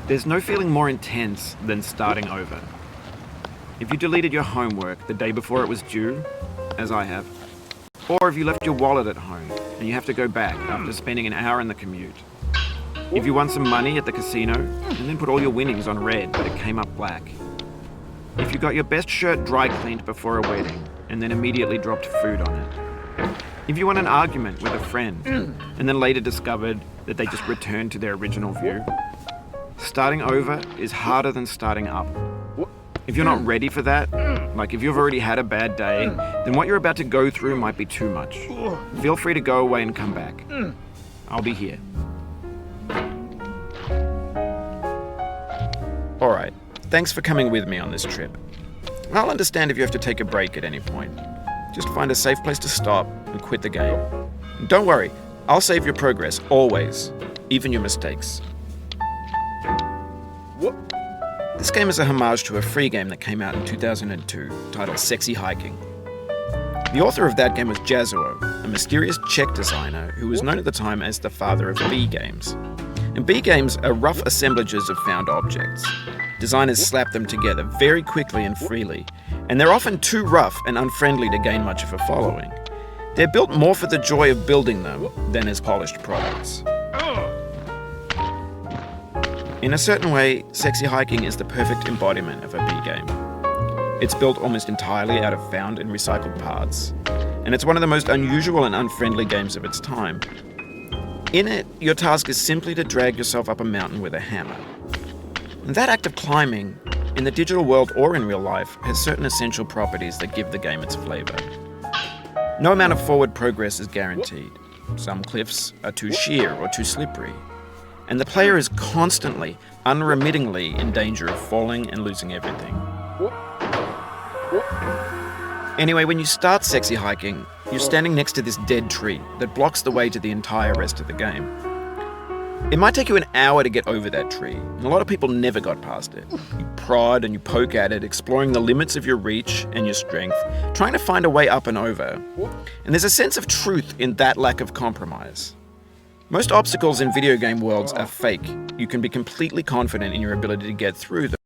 There's no feeling more intense than starting over. If you deleted your homework the day before it was due, as I have, or if you left your wallet at home and you have to go back after spending an hour in the commute. If you won some money at the casino and then put all your winnings on red but it came up black. If you got your best shirt dry cleaned before a wedding and then immediately dropped food on it. If you won an argument with a friend and then later discovered that they just returned to their original view. Starting over is harder than starting up. If you're not ready for that, like if you've already had a bad day, then what you're about to go through might be too much. Feel free to go away and come back. I'll be here. Alright, thanks for coming with me on this trip. I'll understand if you have to take a break at any point. Just find a safe place to stop and quit the game. And don't worry, I'll save your progress, always, even your mistakes. This game is a homage to a free game that came out in 2002, titled Sexy Hiking. The author of that game was Jazuo, a mysterious Czech designer who was known at the time as the father of B games. And B games are rough assemblages of found objects. Designers slap them together very quickly and freely, and they're often too rough and unfriendly to gain much of a following. They're built more for the joy of building them than as polished products. In a certain way, Sexy Hiking is the perfect embodiment of a B game. It's built almost entirely out of found and recycled parts, and it's one of the most unusual and unfriendly games of its time. In it, your task is simply to drag yourself up a mountain with a hammer. And that act of climbing, in the digital world or in real life, has certain essential properties that give the game its flavor. No amount of forward progress is guaranteed. Some cliffs are too sheer or too slippery. And the player is constantly, unremittingly in danger of falling and losing everything. Anyway, when you start Sexy Hiking, you're standing next to this dead tree that blocks the way to the entire rest of the game. It might take you an hour to get over that tree, and a lot of people never got past it. You prod and you poke at it, exploring the limits of your reach and your strength, trying to find a way up and over. And there's a sense of truth in that lack of compromise. Most obstacles in video game worlds are fake. You can be completely confident in your ability to get through them.